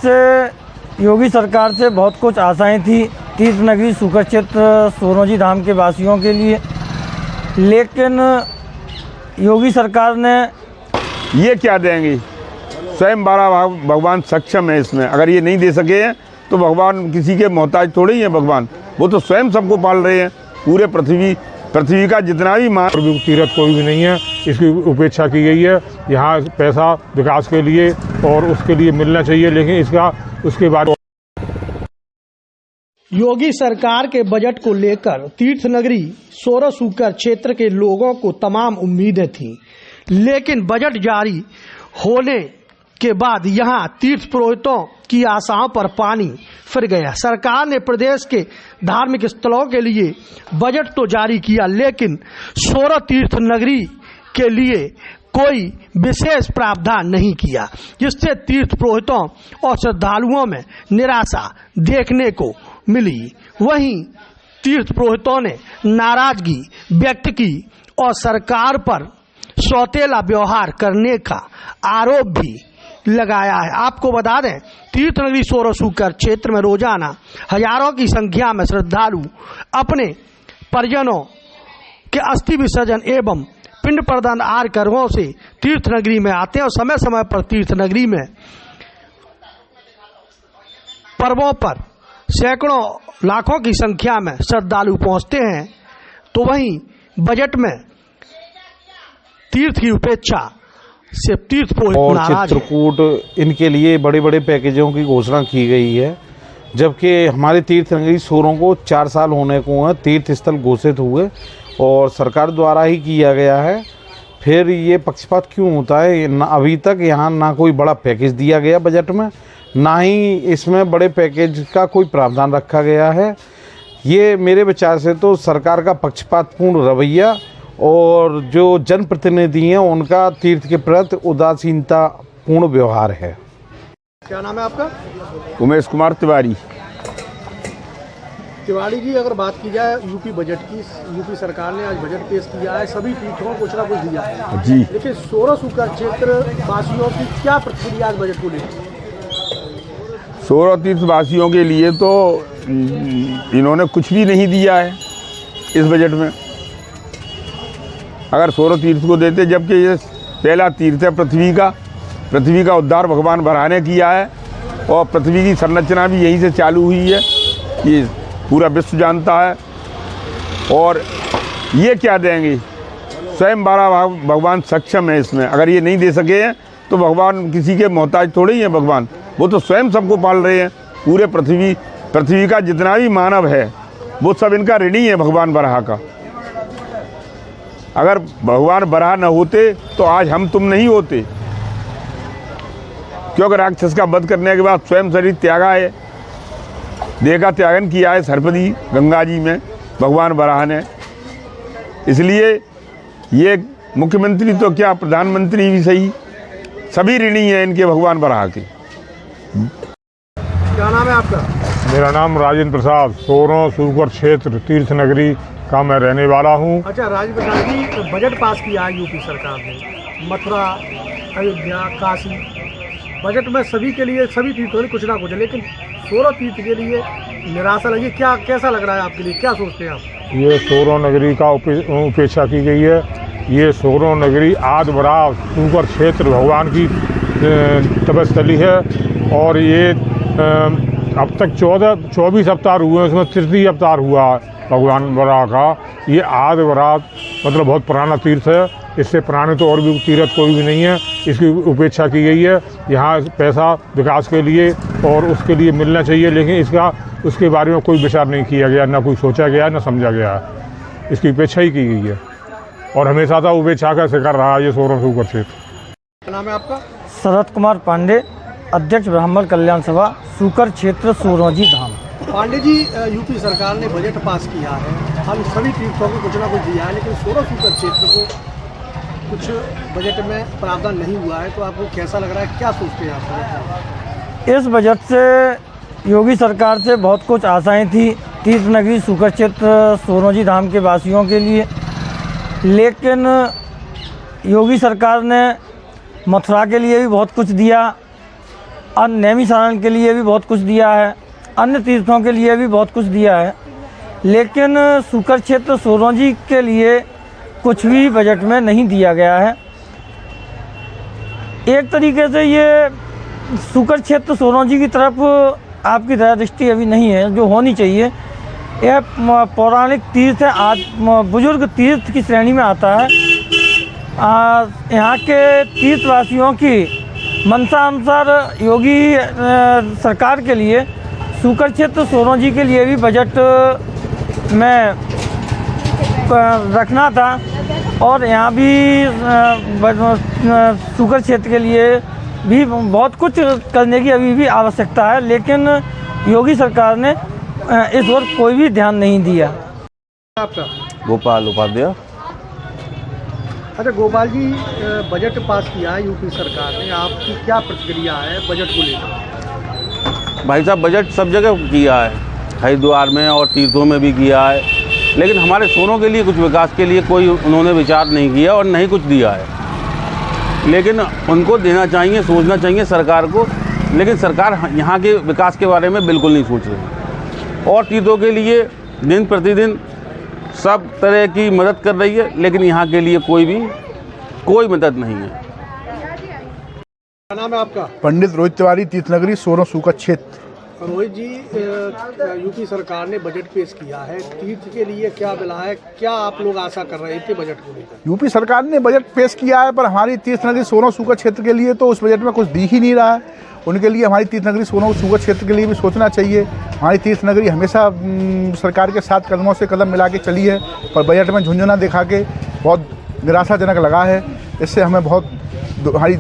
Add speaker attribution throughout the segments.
Speaker 1: से योगी सरकार से बहुत कुछ आशाएं थी तीर्थ नगरी सूकर क्षेत्र सोरोजी धाम के वासियों के लिए, लेकिन योगी सरकार ने
Speaker 2: ये क्या देंगे। स्वयं भगवान सक्षम है इसमें। अगर ये नहीं दे सके हैं तो भगवान किसी के मोहताज थोड़े ही हैं भगवान, वो तो स्वयं सबको पाल रहे हैं। पूरे पृथ्वी का जितना भी मान
Speaker 3: तीर्थ कोई भी नहीं है, इसकी उपेक्षा की गई है। यहाँ पैसा विकास के लिए और उसके लिए मिलना चाहिए, लेकिन इसका उसके बाद
Speaker 4: योगी सरकार के बजट को लेकर तीर्थ नगरी सोरोसूकर क्षेत्र के लोगों को तमाम उम्मीदें थीं, लेकिन बजट जारी होने के बाद यहां तीर्थ पुरोहितों की आशाओं पर पानी फिर गया। सरकार ने प्रदेश के धार्मिक स्थलों के लिए बजट तो जारी किया, लेकिन सोरो तीर्थ नगरी के लिए कोई विशेष प्रावधान नहीं किया, जिससे तीर्थ पुरोहितों और श्रद्धालुओं में निराशा देखने को मिली। वहीं तीर्थ पुरोहितों ने नाराजगी व्यक्त की और सरकार पर सौतेला व्यवहार करने का आरोप भी लगाया है। आपको बता दें, तीर्थ नगरी सोरोसूकर क्षेत्र में रोजाना हजारों की संख्या में श्रद्धालु अपने परिजनों के अस्थि विसर्जन एवं पिंड प्रदान आदि कर्मों से तीर्थ नगरी में आते हैं और समय समय पर तीर्थ नगरी में पर्वों पर सैकड़ों लाखों की संख्या में श्रद्धालु पहुंचते हैं। तो वहीं बजट में तीर्थ की उपेक्षा से तीर्थ पुरोहित नाराज
Speaker 5: चित्रकूट इनके लिए बड़े बड़े पैकेजों की घोषणा की गई है, जबकि हमारे तीर्थ नगरी सोरों को 4 साल होने को है तीर्थ स्थल घोषित हुए और सरकार द्वारा ही किया गया है। फिर ये पक्षपात क्यों होता है? अभी तक यहाँ ना कोई बड़ा पैकेज दिया गया बजट में, ना ही इसमें बड़े पैकेज का कोई प्रावधान रखा गया है। ये मेरे विचार से तो सरकार का पक्षपातपूर्ण रवैया और जो जनप्रतिनिधि हैं उनका तीर्थ के प्रति उदासीनता पूर्ण व्यवहार है।
Speaker 4: क्या नाम है आपका?
Speaker 2: उमेश कुमार तिवारी।
Speaker 4: तिवारी जी, अगर बात की जाए यूपी बजट की, यूपी सरकार ने आज बजट पेश किया है, सभी तीर्थों को कुछ ना कुछ दिया है
Speaker 2: जी,
Speaker 4: लेकिन सोरोसूकर क्षेत्र वासियों की क्या प्रतिक्रिया आज बजट को लेकर?
Speaker 2: सोरो तीर्थ वासियों के लिए तो इन्होंने कुछ भी नहीं दिया है इस बजट में। अगर सोरो तीर्थ को देते, जबकि ये पहला तीर्थ है पृथ्वी का उद्धार भगवान बराह ने किया है और पृथ्वी की संरचना भी यहीं से चालू हुई है, ये पूरा विश्व जानता है। और ये क्या देंगे। स्वयं भगवान सक्षम है इसमें। अगर ये नहीं दे सके हैं तो भगवान किसी के मोहताज थोड़े ही हैं भगवान, वो तो स्वयं सबको पाल रहे हैं। पूरे पृथ्वी का जितना भी मानव है वो सब इनका ऋणी है भगवान बराह का। अगर भगवान बराह न होते तो आज हम तुम नहीं होते, क्योंकि राक्षस का वध करने के बाद स्वयं शरीर त्यागा है, देह का त्यागन किया है सरपदी गंगा जी में भगवान बराह ने। इसलिए ये मुख्यमंत्री तो क्या, प्रधानमंत्री भी सही, सभी ऋणी हैं इनके भगवान बराह के।
Speaker 4: क्या नाम है आपका?
Speaker 3: मेरा नाम राजेंद्र प्रसाद, सोरोसूकर क्षेत्र तीर्थ नगरी का मैं रहने वाला हूँ।
Speaker 4: अच्छा राजेंद्र प्रसाद जी, बजट पास किया है यूपी सरकार ने, मथुरा, अयोध्या, काशी, बजट में सभी के लिए सभी तीर्थों में कुछ ना कुछ है, लेकिन सोरो तीर्थ के लिए निराशा लगी। क्या कैसा लग रहा है आपके लिए, क्या सोचते हैं आप?
Speaker 3: ये सोरो नगरी का उपेक्षा की गई है। ये सोरो नगरी आदि बराह सूकर क्षेत्र भगवान की तपस्थली है और ये अब तक 24 अवतार हुए, उसमें तृतीय अवतार हुआ भगवान बराह का। ये आदि बराह मतलब बहुत पुराना तीर्थ है, इससे पुराने तो और भी तीर्थ कोई भी नहीं है, इसकी उपेक्षा की गई है। यहाँ पैसा विकास के लिए और उसके लिए मिलना चाहिए, लेकिन उसके बारे में कोई विचार नहीं किया गया, ना कोई सोचा गया, ना समझा गया। इसकी उपेक्षा ही की गई है और हमेशा था उपेक्षा का शिकार रहा ये सोरोसूकर क्षेत्र।
Speaker 4: क्या नाम है आपका?
Speaker 1: शरद कुमार पांडे, अध्यक्ष ब्राह्मण कल्याण सभा सूकर क्षेत्र सोरोजी धाम।
Speaker 4: पांडे जी, यूपी सरकार ने बजट पास किया है, हम सभी तीर्थों को कुछ ना कुछ दिया है, लेकिन सोरोसूकर क्षेत्र को कुछ बजट में प्रावधान नहीं हुआ है, तो आपको कैसा लग रहा है, क्या सोचते हैं आप?
Speaker 1: इस बजट से योगी सरकार से बहुत कुछ आशाएं थी तीर्थ नगरी सूकर क्षेत्र सोरोजी धाम के वासियों के लिए, लेकिन योगी सरकार ने मथुरा के लिए भी बहुत कुछ दिया और नैमिषारण के लिए भी बहुत कुछ दिया है, अन्य तीर्थों के लिए भी बहुत कुछ दिया है, लेकिन सूकर क्षेत्र सोरोंजी के लिए कुछ भी बजट में नहीं दिया गया है। एक तरीके से ये सूकर क्षेत्र सोरोंजी की तरफ आपकी दया दृष्टि अभी नहीं है जो होनी चाहिए। यह पौराणिक तीर्थ है, आज बुजुर्ग तीर्थ की श्रेणी में आता है। यहाँ के तीर्थवासियों की मंशा अनुसार योगी सरकार के लिए सूकर क्षेत्र सोरोंजी के लिए भी बजट में रखना था और यहाँ भी सूकर क्षेत्र के लिए भी बहुत कुछ करने की अभी भी आवश्यकता है, लेकिन योगी सरकार ने इस ओर कोई भी ध्यान नहीं दिया।
Speaker 4: आपका
Speaker 6: गोपाल उपाध्याय।
Speaker 4: अच्छा गोपाल जी, बजट पास किया है यूपी सरकार ने, आपकी क्या प्रतिक्रिया है बजट को लेकर?
Speaker 6: भाई साहब, बजट सब जगह किया है, हरिद्वार में और तीर्थों में भी किया है, लेकिन हमारे सोनों के लिए कुछ विकास के लिए कोई उन्होंने विचार नहीं किया और नहीं कुछ दिया है। लेकिन उनको देना चाहिए, सोचना चाहिए सरकार को, लेकिन सरकार यहाँ के विकास के बारे में बिल्कुल नहीं सोच रही और तीर्थों के लिए दिन प्रतिदिन सब तरह की मदद कर रही है, लेकिन यहाँ के लिए कोई मदद नहीं है।
Speaker 4: क्या नाम है आपका?
Speaker 7: पंडित रोहित तिवारी, तीर्थनगरी सोरों सूकर क्षेत्र।
Speaker 4: रोहित जी, यूपी सरकार ने बजट पेश किया है, तीर्थ के लिए क्या मिला है, क्या आप लोग आशा कर रहे थे बजट को लेकर?
Speaker 7: यूपी सरकार ने बजट पेश किया है, पर हमारी तीर्थनगरी सोरों सूकर क्षेत्र के लिए तो उस बजट में कुछ दी ही नहीं रहा है। उनके लिए हमारी तीर्थनगरी सोरों सूकर क्षेत्र के लिए भी सोचना चाहिए। हमारी तीर्थनगरी हमेशा सरकार के साथ कदमों से कदम मिला के चली है, पर बजट में झुंझुना दिखा के बहुत निराशाजनक लगा है। इससे हमें बहुत हमारी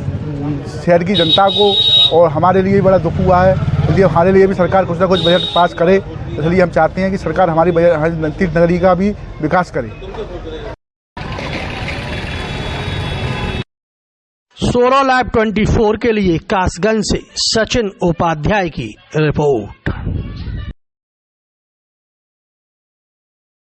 Speaker 7: शहर की जनता को और हमारे लिए भी बड़ा दुख हुआ है। इसलिए हमारे लिए भी सरकार कुछ ना कुछ बजट पास करे, इसलिए हम चाहते हैं कि सरकार हमारी तीर्थनगरी का भी विकास करे।
Speaker 4: सोरो लाइव 24 के लिए कासगंज से सचिन उपाध्याय की रिपोर्ट।